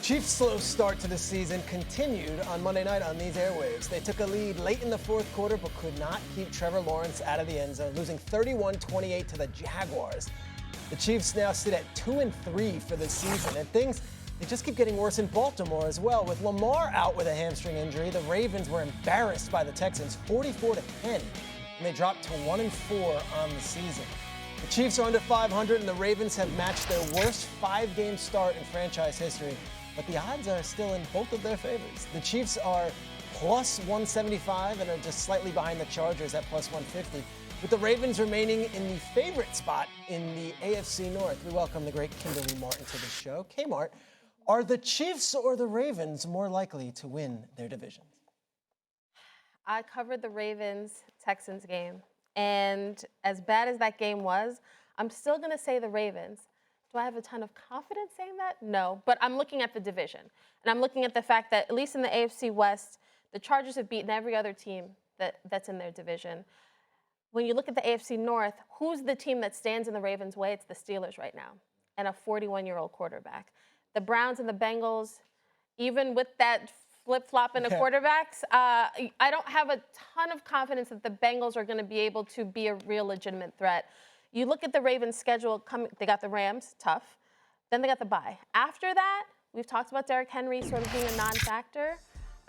Chiefs' slow start to the season continued on Monday night on these airwaves. They took a lead late in the fourth quarter but could not keep Trevor Lawrence out of the end zone, losing 31-28 to the Jaguars. The Chiefs now sit at 2-3 for the season, and things they just keep getting worse in Baltimore as well. With Lamar out with a hamstring injury, the Ravens were embarrassed by the Texans 44-10, and they dropped to 1-4 on the season. The Chiefs are under 500, and the Ravens have matched their worst 5-game start in franchise history. But the odds are still in both of their favors. The Chiefs are plus 175 and are just slightly behind the Chargers at plus 150. With the Ravens remaining in the favorite spot in the AFC North, we welcome the great Kimberly Martin to the show. K-Mart, are the Chiefs or the Ravens more likely to win their divisions? I covered the Ravens-Texans game, and as bad as that game was, I'm still going to say the Ravens. Do I have a ton of confidence saying that? No, but I'm looking at the division. And I'm looking at the fact that, at least in the AFC West, the Chargers have beaten every other team that's in their division. When you look at the AFC North, who's the team that stands in the Ravens' way? It's the Steelers right now, and a 41-year-old quarterback. The Browns and the Bengals, even with that flip-flop in the quarterbacks, I don't have a ton of confidence that the Bengals are going to be able to be a real legitimate threat. You look at the Ravens' schedule, they got the Rams, tough. Then they got the bye. After that, we've talked about Derrick Henry sort of being a non-factor.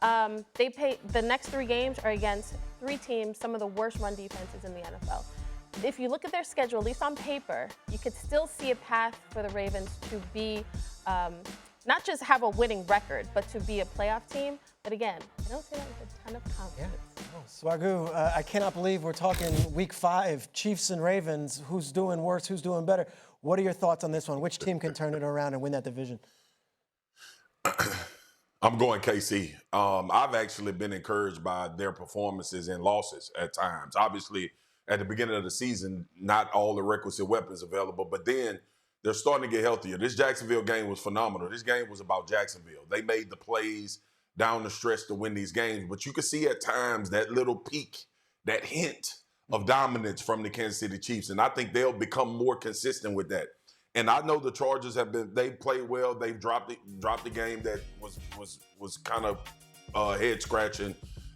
The next 3 games are against 3 teams, some of the worst run defenses in the NFL. If you look at their schedule, at least on paper, you could still see a path for the Ravens to be, not just have a winning record, but to be a playoff team. But again, I don't say that with a ton of confidence. Yeah. Oh, Swagu, I cannot believe we're talking week 5, Chiefs and Ravens. Who's doing worse? Who's doing better? What are your thoughts on this one? Which team can turn it around and win that division? I'm going KC. I've actually been encouraged by their performances and losses at times. Obviously, at the beginning of the season, not all the requisite weapons available, but then they're starting to get healthier. This Jacksonville game was phenomenal. This game was about Jacksonville. They made the plays down the stretch to win these games, but you can see at times that little peak, that hint of dominance from the Kansas City Chiefs, and I think they'll become more consistent with that. And I know the Chargers they've played well. They've dropped the game that was kind of head scratching.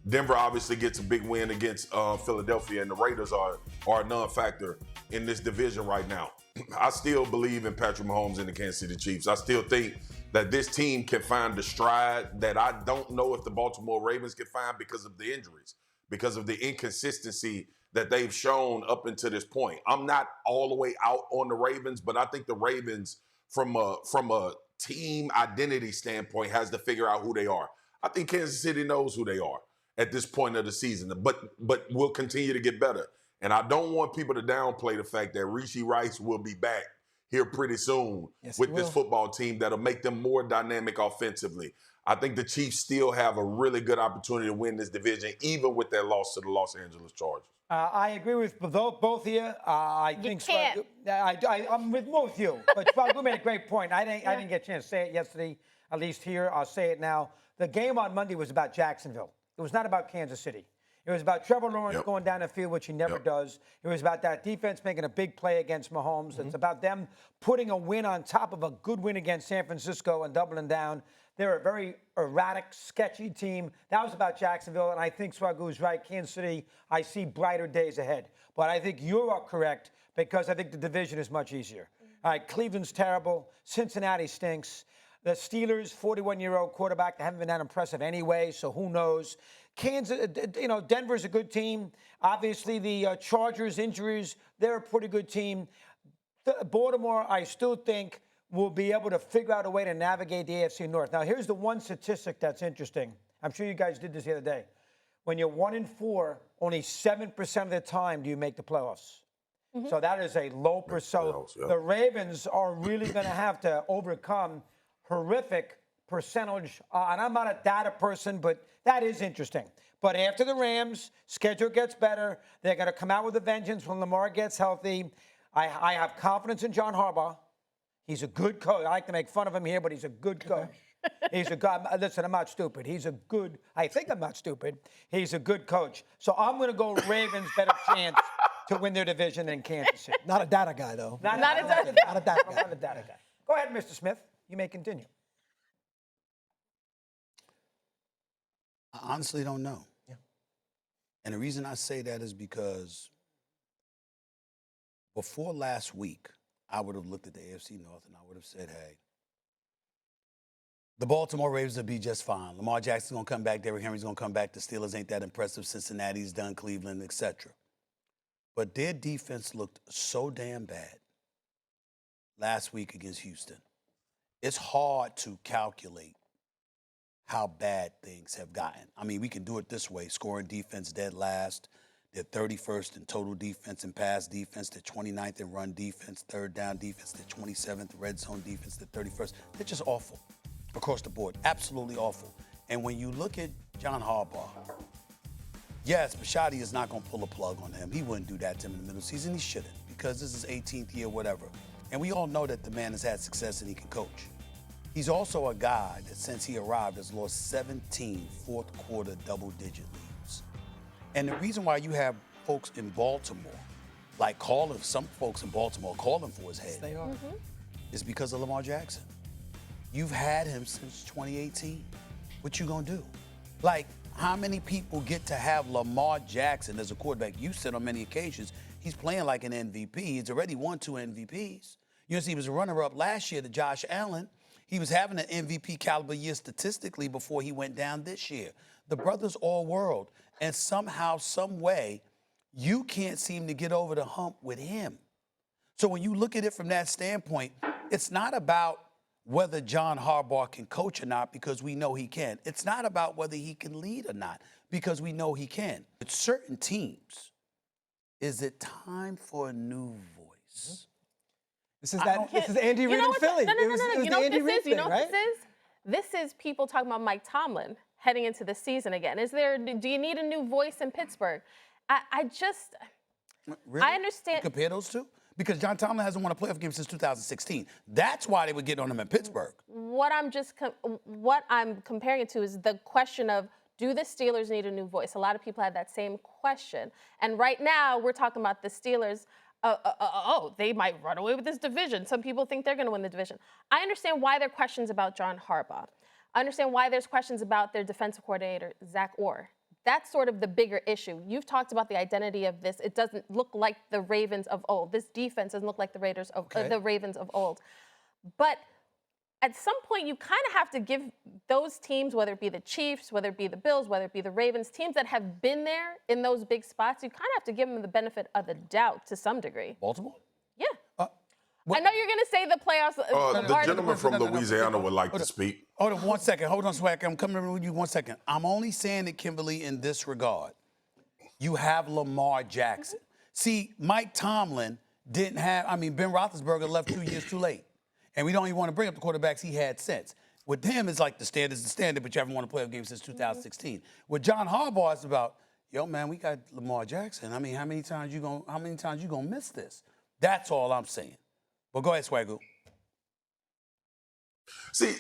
Denver obviously gets a big win against Philadelphia, and the Raiders are a non-factor in this division right now. I still believe in Patrick Mahomes and the Kansas City Chiefs. I still think that this team can find the stride that I don't know if the Baltimore Ravens can find because of the injuries, because of the inconsistency that they've shown up until this point. I'm not all the way out on the Ravens, but I think the Ravens, from a team identity standpoint, has to figure out who they are. I think Kansas City knows who they are at this point of the season, but will continue to get better. And I don't want people to downplay the fact that Rashee Rice will be back here pretty soon with this football team that'll make them more dynamic offensively. I think the Chiefs still have a really good opportunity to win this division, even with their loss to the Los Angeles Chargers. I agree with both of you. I think can't. I'm with both of you. But Swagu made a great point. I didn't get a chance to say it yesterday, at least here. I'll say it now. The game on Monday was about Jacksonville. It was not about Kansas City. It was about Trevor Lawrence going down the field, which he never does. It was about that defense making a big play against Mahomes. It's about them putting a win on top of a good win against San Francisco and doubling down. They're a very erratic, sketchy team. That was about Jacksonville, and I think Swagu is right. Kansas City, I see brighter days ahead. But I think you are correct because I think the division is much easier. All right, Cleveland's terrible. Cincinnati stinks. The Steelers, 41-year-old quarterback, they haven't been that impressive anyway, so who knows. Kansas, Denver's a good team. Obviously, the Chargers injuries, they're a pretty good team. Baltimore, I still think, will be able to figure out a way to navigate the AFC North. Now, here's the one statistic that's interesting. I'm sure you guys did this the other day. When you're 1-4, only 7% of the time do you make the playoffs. So that is a low percent. The Ravens are really going to have to overcome horrific percentage. And I'm not a data person, but that is interesting. But after the Rams, schedule gets better. They're going to come out with a vengeance when Lamar gets healthy. I have confidence in John Harbaugh. He's a good coach. I like to make fun of him here, but he's a good coach. He's a good, listen, I'm not stupid. I think I'm not stupid. He's a good coach. So I'm going to go Ravens, better chance to win their division than Kansas City. Not a data guy, though. Not a data guy. Go ahead, Mr. Smith. You may continue. I honestly don't know. Yeah. And the reason I say that is because before last week, I would have looked at the AFC North and I would have said, hey, the Baltimore Ravens will be just fine. Lamar Jackson's going to come back. Derrick Henry's going to come back. The Steelers ain't that impressive. Cincinnati's done. Cleveland, etc. But their defense looked so damn bad last week against Houston. It's hard to calculate how bad things have gotten. I mean, we can do it this way. Scoring defense dead last. They're 31st in total defense and pass defense. They're 29th in run defense, third down defense. They're 27th red zone defense. They're 31st. They're just awful across the board. Absolutely awful. And when you look at John Harbaugh, yes, Bisciotti is not going to pull a plug on him. He wouldn't do that to him in the middle of the season. He shouldn't, because this is 18th year, whatever. And we all know that the man has had success and he can coach. He's also a guy that since he arrived has lost 17 fourth quarter double-digit leads. And the reason why you have folks in Baltimore, like some folks in Baltimore calling for his head, They are. is because of Lamar Jackson. You've had him since 2018. What you gonna do? Like, how many people get to have Lamar Jackson as a quarterback? You said on many occasions, he's playing like an MVP. He's already won 2 MVPs. You know, he was a runner-up last year to Josh Allen. He was having an MVP caliber year statistically before he went down this year. The brother's all world. And somehow, some way, you can't seem to get over the hump with him. So when you look at it from that standpoint, it's not about whether John Harbaugh can coach or not, because we know he can. It's not about whether he can lead or not, because we know he can. With certain teams, is it time for a new voice? This is Andy Reid in Philly. No. It was You know the what Andy this Reid is? You thing, know what right? this is? This is people talking about Mike Tomlin heading into the season again. Do you need a new voice in Pittsburgh? Really? I understand. You compare those two? Because John Tomlin hasn't won a playoff game since 2016. That's why they were getting on him in Pittsburgh. What I'm comparing it to is the question of, do the Steelers need a new voice? A lot of people had that same question. And right now, we're talking about the Steelers. They might run away with this division. Some people think they're going to win the division. I understand why there are questions about John Harbaugh. I understand why there's questions about their defensive coordinator, Zach Orr. That's sort of the bigger issue. You've talked about the identity of this. It doesn't look like the Ravens of old. This defense doesn't look like the Ravens of old. But at some point, you kind of have to give those teams, whether it be the Chiefs, whether it be the Bills, whether it be the Ravens, teams that have been there in those big spots, you kind of have to give them the benefit of the doubt to some degree. Baltimore? Yeah. I know you're going to say the playoffs. The gentleman from Louisiana would like to speak. Hold on 1 second. Hold on, Swag. I'm coming with you 1 second. I'm only saying it, Kimberly, in this regard. You have Lamar Jackson. See, Mike Tomlin Ben Roethlisberger left 2 years too late. And we don't even want to bring up the quarterbacks he had since. With him, it's like the standard's the standard, but you haven't won a playoff game since 2016. With John Harbaugh, it's about, yo, man, we got Lamar Jackson. I mean, how many times you gonna miss this? That's all I'm saying. But go ahead, Swagu. See,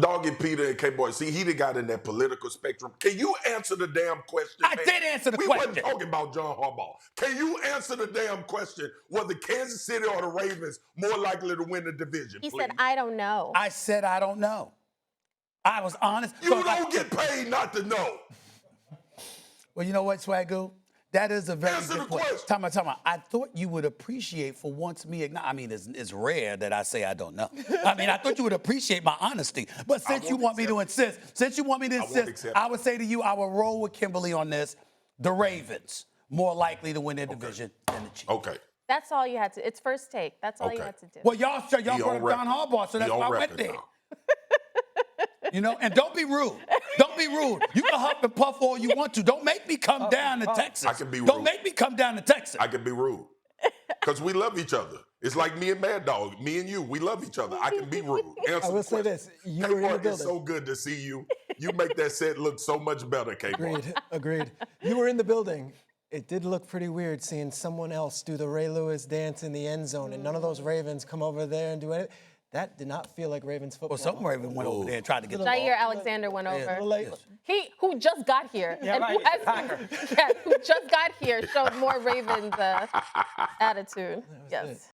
Doggy Peter and K-Boy, see, he done got in that political spectrum. Can you answer the damn question? I did answer the question. We wasn't talking about John Harbaugh. Can you answer the damn question? Whether Kansas City or the Ravens more likely to win the division? He please? said, I don't know. I said I don't know. I was honest. You don't get paid not to know. Well, you know what, Swagu? That is a very Answer good the point. question. Time out. I thought you would appreciate for once me. I mean, it's rare that I say I don't know. I mean, I thought you would appreciate my honesty. But since you want me to insist, I would say to you, I will roll with Kimberly on this. The Ravens more likely to win their division than the Chiefs. Okay. That's all you had to. It's first take. That's all you had to do. Well, y'all brought up John Harbaugh, so that's why I went there. You know, and don't be rude. Don't be rude. You can huff and puff all you want to. Don't make me come down to Texas. I can be rude. Don't make me come down to Texas. I can be rude. Because we love each other. It's like me and Mad Dog. Me and you, we love each other. I can be rude. Answer I will say this. You were in the building. It's so good to see you. You make that set look so much better, K-Boy. Agreed. You were in the building. It did look pretty weird seeing someone else do the Ray Lewis dance in the end zone and none of those Ravens come over there and do anything. That did not feel like Ravens football. Well, some Ravens went over there and tried to get the Jair ball. Alexander went over. Late. He, who just got here, Yeah, and right. who just got here, showed more Ravens attitude. Yes.